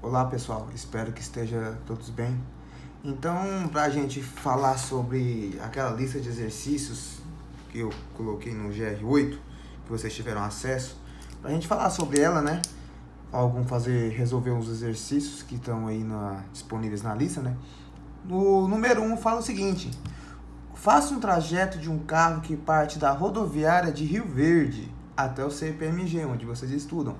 Olá pessoal, espero que esteja todos bem. Então, para a gente falar sobre aquela lista de exercícios que eu coloquei no GR8, que vocês tiveram acesso, para a gente falar sobre ela, né? Resolver os exercícios que estão aí disponíveis na lista, né? No número 1 fala o seguinte: faça um trajeto de um carro que parte da rodoviária de Rio Verde até o CPMG, onde vocês estudam.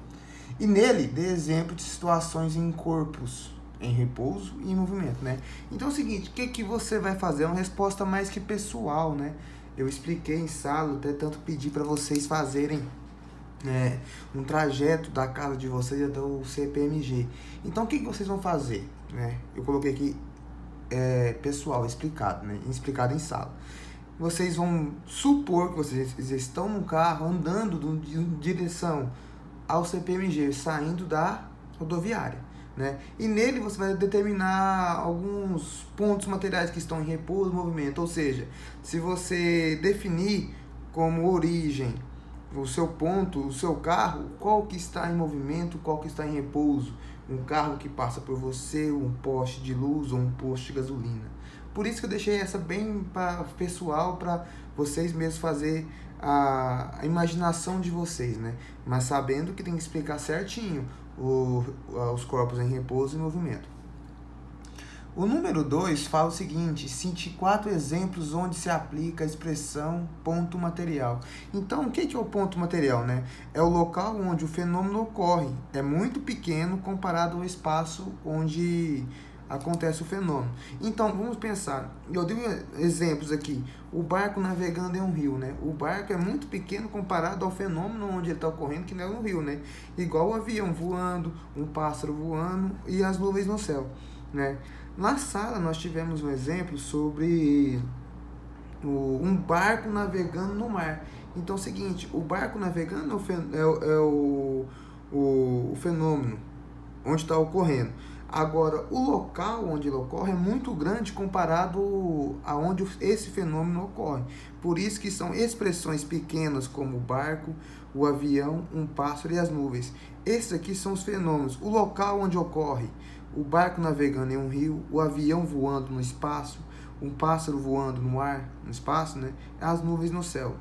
E nele, dê exemplo de situações em corpos em repouso e em movimento, né? Então é o seguinte, o que você vai fazer? É uma resposta mais que pessoal, né? Eu expliquei em sala, até tanto pedi para vocês fazerem um trajeto da casa de vocês até o CPMG. Então o que vocês vão fazer? Né? Eu coloquei aqui pessoal, explicado, né? Explicado em sala. Vocês vão supor que vocês estão no carro andando em direção ao CPMG, saindo da rodoviária, né? E nele você vai determinar alguns pontos materiais que estão em repouso e movimento, ou seja, se você definir como origem o seu ponto, o seu carro, qual que está em movimento, qual que está em repouso, um carro que passa por você, um poste de luz ou um posto de gasolina. Por isso que eu deixei essa bem pessoal para vocês mesmos fazer a imaginação de vocês, né? Mas sabendo que tem que explicar certinho os corpos em repouso e movimento. O número 2 fala o seguinte: cite 4 exemplos onde se aplica a expressão ponto material. Então, o que é o ponto material, né? É o local onde o fenômeno ocorre. É muito pequeno comparado ao espaço onde acontece o fenômeno. Então, vamos pensar. Eu dei exemplos aqui. O barco navegando em um rio, né? O barco é muito pequeno comparado ao fenômeno onde ele está ocorrendo, que não é no rio, né? Igual o avião voando, um pássaro voando e as nuvens no céu, né? Na sala nós tivemos um exemplo sobre um barco navegando no mar. Então é o seguinte, o barco navegando é o fenômeno onde está ocorrendo. Agora, o local onde ele ocorre é muito grande comparado a onde esse fenômeno ocorre. Por isso que são expressões pequenas como o barco, o avião, um pássaro e as nuvens. Esses aqui são os fenômenos. O local onde ocorre: o barco navegando em um rio, o avião voando no espaço, um pássaro voando no ar, no espaço, né? As nuvens no céu.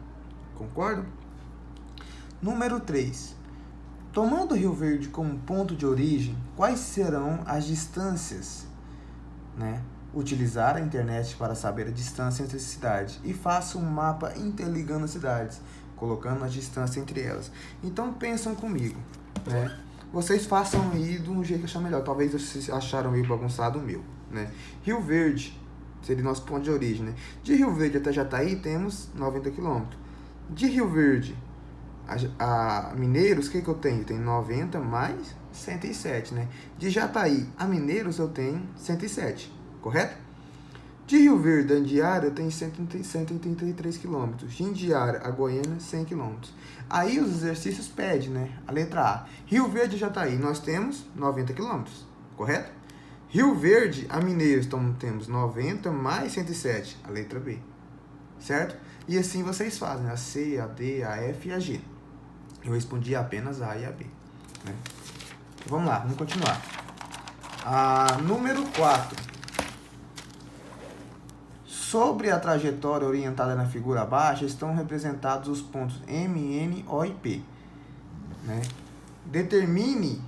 Concordam? Número 3. Tomando Rio Verde como ponto de origem, quais serão as distâncias? Né? Utilizar a internet para saber a distância entre as cidades e faça um mapa interligando as cidades, colocando a distância entre elas. Então pensam comigo, né? Vocês façam aí de um jeito que achar melhor. Talvez vocês acharam meio bagunçado o meu, né? Rio Verde seria nosso ponto de origem, né? De Rio Verde até Jataí temos 90 km. De Rio Verde a Mineiros, o que eu tenho? Eu tenho 90 mais 107, né? De Jataí a Mineiros eu tenho 107, correto? De Rio Verde a Indiara eu tenho 183 km. De Indiara a Goiânia, 100 km. Aí os exercícios pedem, né? A letra A. Rio Verde a Jataí nós temos 90 km, correto? Rio Verde a Mineiros, então temos 90 mais 107, a letra B, certo? E assim vocês fazem a C, a D, a F e a G. Eu respondi apenas a e a B, né? Vamos lá, vamos continuar. Número 4. Sobre a trajetória orientada na figura abaixo, estão representados os pontos M, N, O e P, né? Determine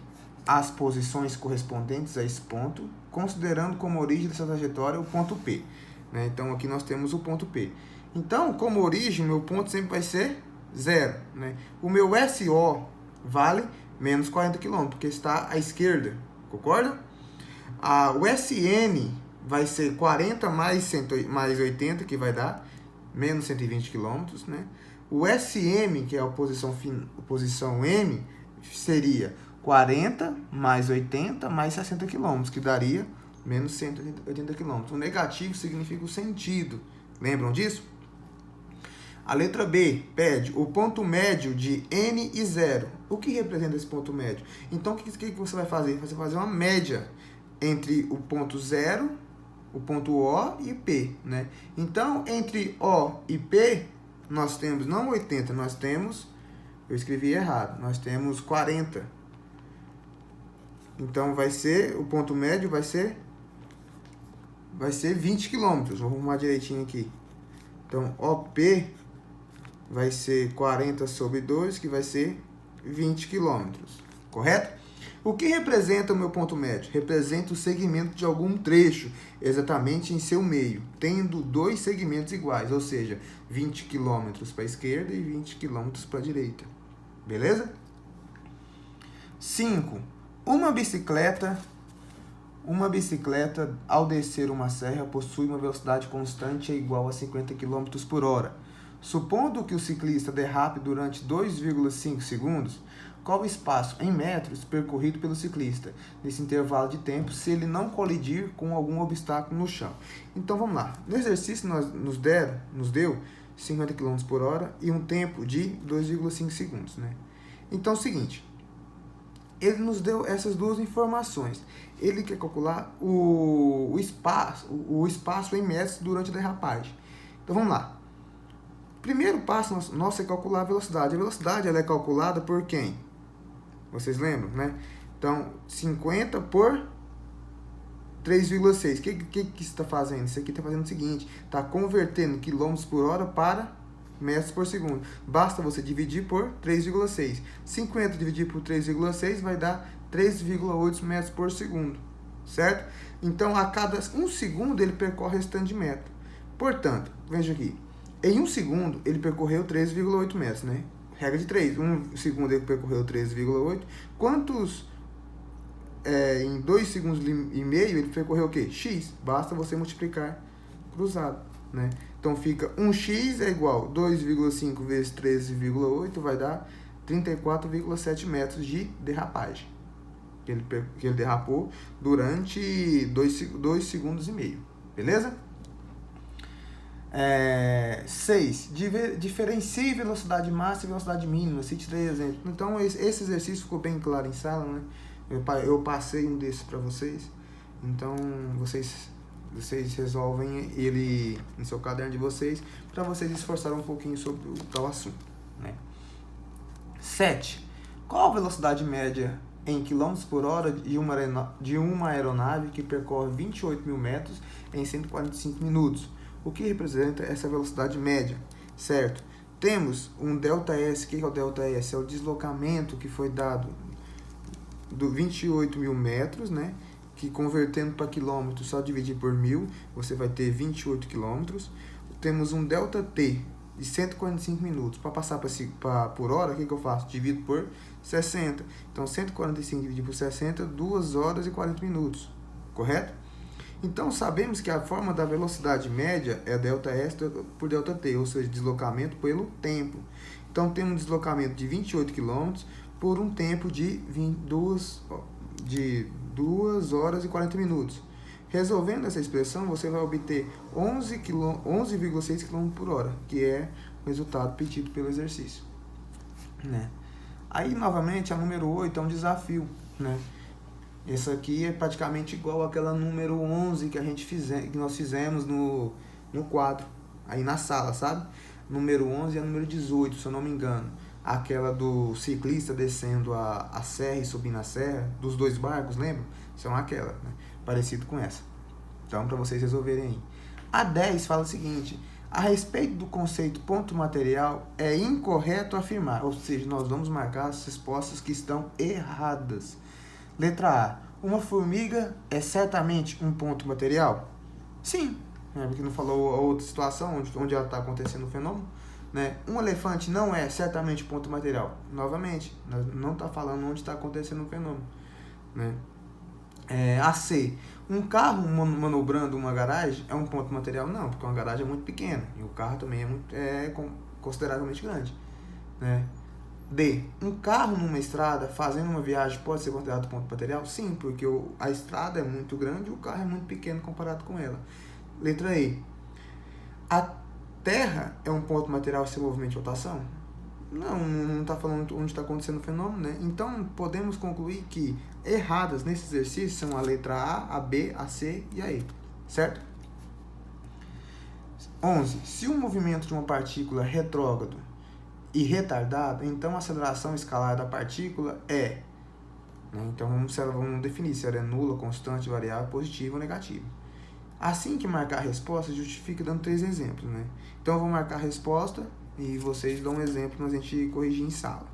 as posições correspondentes a esse ponto, considerando como origem dessa trajetória o ponto P, né? Então aqui nós temos o ponto P. Então, como origem, meu ponto sempre vai ser 0, né? O meu SO vale menos 40 km, porque está à esquerda, concorda? O SN vai ser 40 mais 80, que vai dar menos 120 km, né? O SM, que é a posição M, seria 40 mais 80 mais 60 km, que daria menos 180 km. O negativo significa o sentido. Lembram disso? A letra B pede o ponto médio de N e 0. O que representa esse ponto médio? Então, o que você vai fazer? Você vai fazer uma média entre o ponto 0, o ponto O e P, né? Então, entre O e P, nós temos, não 80, nós temos, eu escrevi errado, nós temos 40. Então vai ser, o ponto médio vai ser 20 km. Vou arrumar direitinho aqui. Então, OP vai ser 40 sobre 2, que vai ser 20 km. Correto? O que representa o meu ponto médio? Representa o segmento de algum trecho, exatamente em seu meio, tendo dois segmentos iguais, ou seja, 20 km para a esquerda e 20 km para a direita. Beleza? 5. Uma bicicleta, ao descer uma serra, possui uma velocidade constante igual a 50 km por hora. Supondo que o ciclista derrape durante 2,5 segundos, qual o espaço em metros percorrido pelo ciclista nesse intervalo de tempo se ele não colidir com algum obstáculo no chão? Então vamos lá. No exercício nos deu 50 km por hora e um tempo de 2,5 segundos. Né? Então é o seguinte, ele nos deu essas duas informações. Ele quer calcular o espaço em metros durante a derrapagem. Então vamos lá. Primeiro passo nosso é calcular a velocidade. A velocidade ela é calculada por quem? Vocês lembram, né? Então, 50 por 3,6. O que você está fazendo? Isso aqui está fazendo o seguinte. Está convertendo quilômetros por hora para metros por segundo. Basta você dividir por 3,6. 50 dividido por 3,6 vai dar 3,8 metros por segundo. Certo? Então, a cada 1 segundo, ele percorre o restante de metro. Portanto, veja aqui. Em 1 segundo, ele percorreu 3,8 metros, né? Regra de 3. 1 segundo ele percorreu 3,8. Quantos em 2 segundos e meio ele percorreu o quê? X. Basta você multiplicar cruzado, né? Então fica 1x é igual 2,5 vezes 13,8 vai dar 34,7 metros de derrapagem. Que ele derrapou durante 2 segundos e meio. Beleza? 6. Diferencie velocidade máxima e velocidade mínima. Cite 3 exemplos. Então, esse exercício ficou bem claro em sala, né? Eu passei um desses para vocês. Então, vocês resolvem ele no seu caderno de vocês para vocês esforçarem um pouquinho sobre o tal assunto, né? 7. Qual a velocidade média em km por hora de uma aeronave que percorre 28 mil metros em 145 minutos? O que representa essa velocidade média, certo? Temos um ΔS. O que é o ΔS? É o deslocamento que foi dado do 28 mil metros, né? Que convertendo para quilômetros, só dividir por 1000, você vai ter 28 quilômetros. Temos um ΔT de 145 minutos. Para passar por hora, o que eu faço? Divido por 60. Então, 145 dividido por 60, 2 horas e 40 minutos. Correto? Então, sabemos que a forma da velocidade média é ΔS por ΔT, ou seja, deslocamento pelo tempo. Então, temos um deslocamento de 28 km por um tempo de 2 horas e 40 minutos. Resolvendo essa expressão, você vai obter 11,6 km por hora, que é o resultado pedido pelo exercício. Né? Aí, novamente, a número 8 é um desafio, né? Essa aqui é praticamente igual àquela número 11 que nós fizemos no quadro, aí na sala, sabe? Número 11 é a número 18, se eu não me engano. Aquela do ciclista descendo a serra e subindo a serra, dos 2 barcos, lembra? São aquela, né? Parecido com essa. Então, para vocês resolverem aí. A 10 fala o seguinte: a respeito do conceito ponto material, é incorreto afirmar, ou seja, nós vamos marcar as respostas que estão erradas. Letra A. Uma formiga é certamente um ponto material? Sim. Porque não falou a outra situação onde ela está acontecendo o fenômeno. Né? Um elefante não é certamente ponto material. Novamente, não está falando onde está acontecendo o fenômeno. Né? A C. Um carro manobrando uma garagem é um ponto material? Não, porque uma garagem é muito pequena. E o carro também é consideravelmente grande. Né? D. Um carro numa estrada fazendo uma viagem pode ser considerado ponto material? Sim, porque a estrada é muito grande e o carro é muito pequeno comparado com ela. Letra E. A Terra é um ponto material sem movimento de rotação? Não está falando onde está acontecendo o fenômeno, né? Então, podemos concluir que erradas nesse exercício são a letra A, a B, a C e a E. Certo? 11. Se o movimento de uma partícula é retrógrado e retardado, então a aceleração escalar da partícula é né? Então vamos definir se ela é nula, constante, variável, positiva ou negativa. Assim que marcar a resposta, justifica dando 3 exemplos, né? Então eu vou marcar a resposta e vocês dão um exemplo pra gente corrigir em sala.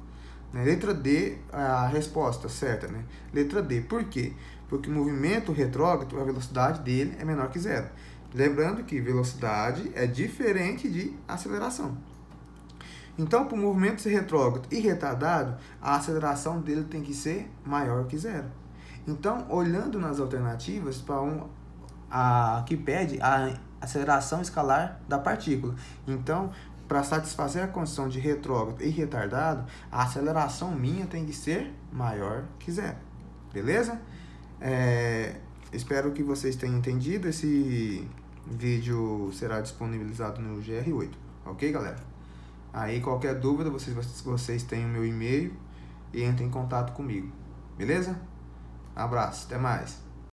Né? Letra D, a resposta certa, né? Letra D, por quê? Porque o movimento retrógrado, a velocidade dele é menor que zero. Lembrando que velocidade é diferente de aceleração. Então, para o movimento ser retrógrado e retardado, a aceleração dele tem que ser maior que zero. Então, olhando nas alternativas, para que pede a aceleração escalar da partícula. Então, para satisfazer a condição de retrógrado e retardado, a aceleração minha tem que ser maior que zero. Beleza? Espero que vocês tenham entendido. Esse vídeo será disponibilizado no GR8. Ok, galera? Aí, qualquer dúvida, vocês têm o meu e-mail e entrem em contato comigo. Beleza? Abraço, até mais.